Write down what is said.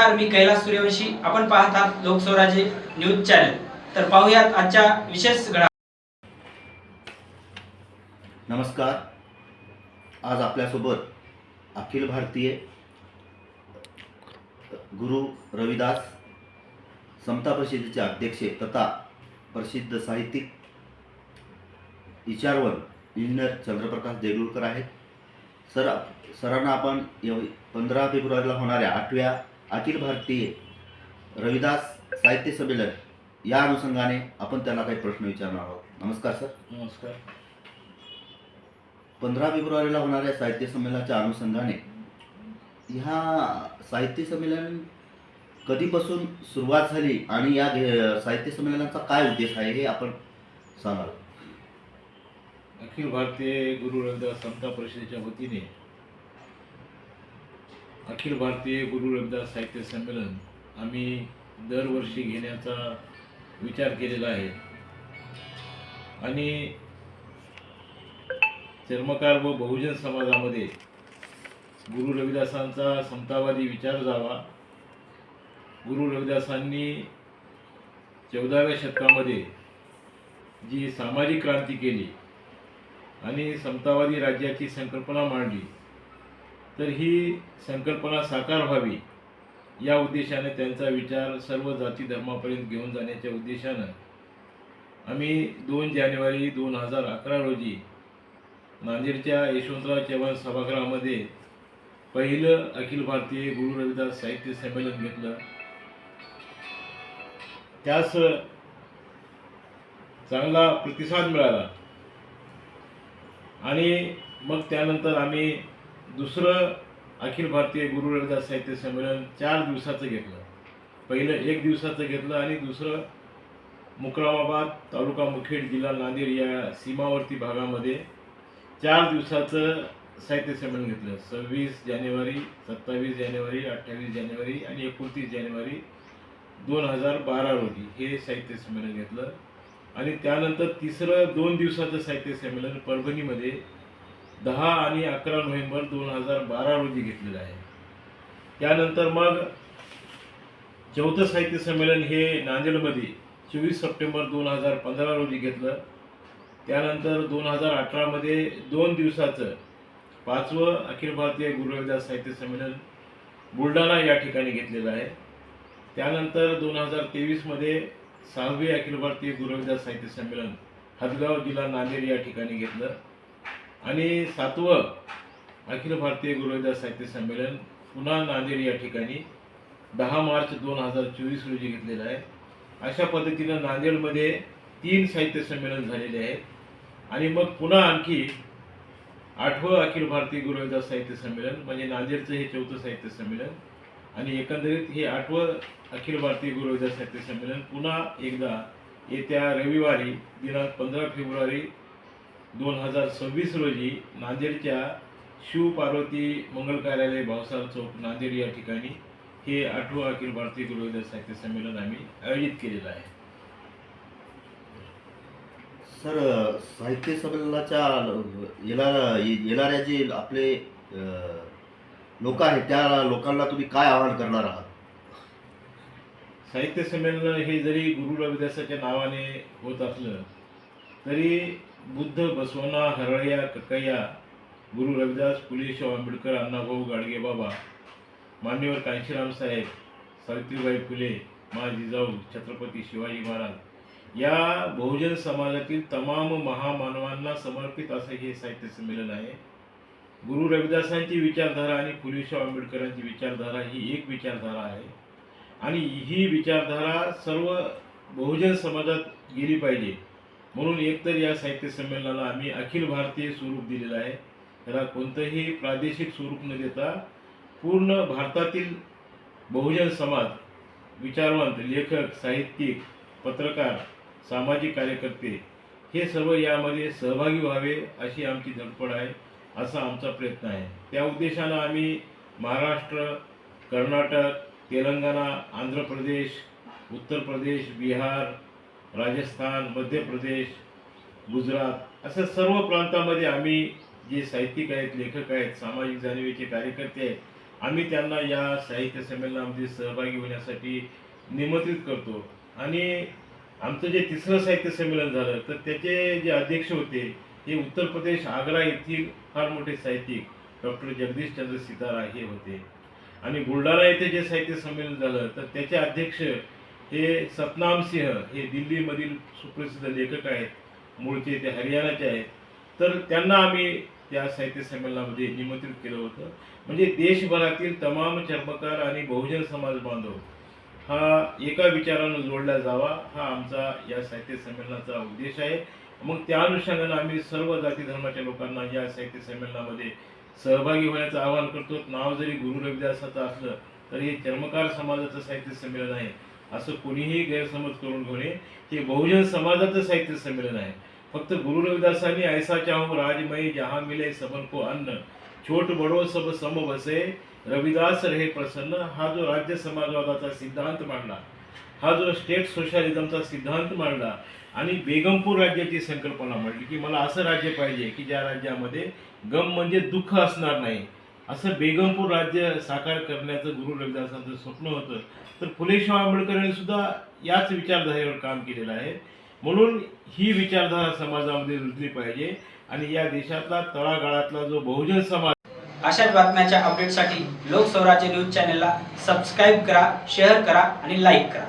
नमस्कार, मी कैलास सूर्यवंशी. आपण पाहत आहात लोकस्वराज्य न्यूज चॅनल. तर पाहूयात आजच्या विशेष घडामोडी. नमस्कार. आज आपल्यासोबत अखिल भारतीय गुरु रविदास समता परिषदेचे अध्यक्ष तथा प्रसिद्ध साहित्यिक विचारवंत इंजिनियर चंद्रप्रकाश देगलूरकर आहेत. सरांना आपण 15 फेब्रुवारीला होणाऱ्या 8व्या अखिल भारतीय रविदास साहित्य संमेलन या अनुषंगाने आपण त्यांना काही प्रश्न विचारणार आहोत. नमस्कार सर. नमस्कार. 15 फेब्रुवारीला होणाऱ्या साहित्य संमेलनाच्या अनुषंगाने ह्या साहित्य संमेलन कधीपासून सुरुवात झाली आणि या साहित्य संमेलनाचा काय उद्देश आहे हे आपण सांगाल. अखिल भारतीय गुरु रविदास समता परिषदेच्या वतीने अखिल भारतीय गुरु रविदास साहित्य संमेलन आम्ही दरवर्षी घेण्याचा विचार केलेला आहे आणि चर्मकार व बहुजन समाजामध्ये गुरु रविदासांचा समतावादी विचार जावा. गुरु रविदासांनी 14व्या शतकामध्ये जी सामाजिक क्रांती केली आणि समतावादी राज्याची संकल्पना मांडली, तर ही संकल्पना साकार व्हावी या उद्देशाने त्यांचा विचार सर्व जाती धर्मापर्यंत घेऊन जाण्याच्या उद्देशानं आम्ही 2 जानेवारी 2011 रोजी नांदेडच्या यशवंतराव चव्हाण सभागृहामध्ये पहिलं अखिल भारतीय गुरु रविदास साहित्य संमेलन घेतलं. त्यास चांगला प्रतिसाद मिळाला आणि मग त्यानंतर आम्ही दुसरं अखिल भारतीय गुरु रविदास साहित्य संमेलन 4 दिवसाचं घेतलं. पहिलं 1 दिवसाचं घेतलं आणि दुसरं मुक्रामाबाद तालुका मुखेड जिल्हा नांदेड या सीमावर्ती भागामध्ये 4 दिवसाचं साहित्य संमेलन घेतलं. 26 जानेवारी, 27 जानेवारी, 28 जानेवारी आणि 29 जानेवारी 2012 रोजी हे साहित्य संमेलन घेतलं आणि त्यानंतर तिसरं 2 दिवसाचं साहित्य संमेलन परभणीमध्ये 10 आणि 11 नोव्हेंबर 2012 रोजी घेतलेलं आहे. त्यानंतर मग चौथं साहित्य संमेलन हे नांदेडमध्ये 24 सप्टेंबर 2015 रोजी घेतलं. त्यानंतर 2018 मध्ये 2 दिवसाचं 5वं अखिल भारतीय गुरु रविदास साहित्य संमेलन बुलढाणा या ठिकाणी घेतलेलं आहे. त्यानंतर 2023 मध्ये 6वे अखिल भारतीय गुरु रविदास साहित्य संमेलन हदगाव जिल्हा नांदेड या ठिकाणी घेतलं आणि 7वं अखिल भारतीय गुरु रविदास साहित्य संमेलन पुन्हा नांदेड या ठिकाणी 10 मार्च 2024 रोजी घेतलेलं आहे. अशा पद्धतीनं नांदेडमध्ये 3 साहित्य संमेलन झालेले आहेत आणि मग पुन्हा आणखी 8वं अखिल भारतीय गुरु रविदास साहित्य संमेलन म्हणजे नांदेडचं हे 4थं साहित्य संमेलन आणि एकंदरीत हे 8वं अखिल भारतीय गुरु रविदास साहित्य संमेलन पुन्हा एकदा येत्या रविवारी दिनांक 15 फेब्रुवारी 2026 रोजी नांदेडच्या शिव पार्वती मंगल कार्यालय भावसार चौक नांदेड या ठिकाणी हे 8वं अखिल भारतीय गुरु रविदास साहित्य संमेलन आम्ही आयोजित केलेलं आहे. सर, साहित्य संमेलनाच्या येणाऱ्या जे आपले लोक आहेत त्या लोकांना तुम्ही काय आवाहन करणार आहात. साहित्य संमेलन हे जरी गुरु रविदासाच्या नावाने होत असलं तरी बुद्ध, बसवण्णा, हरळ्या, कक्कय्या, गुरु रविदास, फुले शाहू आंबेडकर, अण्णाभाऊ गाडगे बाबा, मान्यवर कांशीराम साहेब, सावित्रीबाई फुले, मा जिजाऊ, छत्रपती शिवाजी महाराज या बहुजन समाजातील तमाम महामानवांना समर्पित असं हे साहित्य संमेलन आहे. गुरु रविदासांची विचारधारा आणि फुले शाहू आंबेडकरांची विचारधारा ही एक विचारधारा आहे आणि ही विचारधारा सर्व बहुजन समाजात गेली पाहिजे म्हणून एकतर या साहित्य संमेलनाला आम्ही अखिल भारतीय स्वरूप दिलेलं आहे. त्याला कोणतंही प्रादेशिक स्वरूप न देता पूर्ण भारतातील बहुजन समाज, विचारवंत, लेखक, साहित्यिक, पत्रकार, सामाजिक कार्यकर्ते हे सर्व यामध्ये सहभागी व्हावे अशी आमची धडपड आहे, असा आमचा प्रयत्न आहे. त्या उद्देशानं आम्ही महाराष्ट्र, कर्नाटक, तेलंगणा, आंध्र प्रदेश, उत्तर प्रदेश, बिहार, राजस्थान, मध्य प्रदेश, गुजरात अशा सर्व प्रांतामध्ये आम्ही जे साहित्यिक आहेत, लेखक आहेत, सामाजिक जाणीवेचे कार्यकर्ते आहेत आम्ही त्यांना या साहित्य संमेलनामध्ये सहभागी होण्यासाठी निमंत्रित करतो. आणि आमचं जे तिसरं साहित्य संमेलन झालं तर त्याचे जे अध्यक्ष होते हे उत्तर प्रदेश आग्रा येथील फार मोठे साहित्यिक डॉक्टर जगदीशचंद्र सितारा हे होते. आणि बुलढाणा येथे जे साहित्य संमेलन झालं तर त्याचे अध्यक्ष हे सतनाम सिंह हे दिल्लीमधील सुप्रसिद्ध लेखक आहेत, मूळचे ते हरियाणाचे आहेत. तर त्यांना आम्ही त्या साहित्य संमेलनामध्ये निमंत्रित केलं होतं. म्हणजे देशभरातील तमाम चर्मकार आणि बहुजन समाज बांधव हा एका विचारानं जोडला जावा हा आमचा या साहित्य संमेलनाचा उद्देश आहे. मग त्या अनुषंगानं आम्ही सर्व जाती धर्माच्या लोकांना या साहित्य संमेलनामध्ये सहभागी होण्याचं आवाहन करतो. नाव जरी गुरु रविदासाचं असलं तरी हे चर्मकार समाजाचं साहित्य संमेलन आहे असं कोणीही गैरसमज करून घेऊ नये. हे बहुजन समाजाचं साहित्य संमेलन आहे. फक्त गुरु रविदासांनी ऐसा चाहूं राजमय जहां मिले सबन को अन्न, छोट बडो सब सम बसे, रविदास रहे प्रसन्न हा जो राज्य समाजवादाचा सिद्धांत मांडला, हा जो स्टेट सोशलिझमचा सिद्धांत मांडला आणि बेगमपूर राज्याची संकल्पना मांडली की मला असं राज्य पाहिजे की ज्या राज्यामध्ये गम म्हणजे दुःख असणार नाही, असं बेगमपूर राज्य साकार करण्याचं गुरु रविदासांचं स्वप्न होतं. तर फुले शाहू आंबेडकरांनी सुद्धा याच विचारधारेवर काम केलेलं आहे. म्हणून ही विचारधारा समाजामध्ये रुजली पाहिजे आणि या देशातला तळागाळातला जो बहुजन समाज अशाच बातम्याच्या अपडेटसाठी लोकस्वराज्य न्यूज चॅनलला सबस्क्राईब करा, शेअर करा आणि लाईक करा.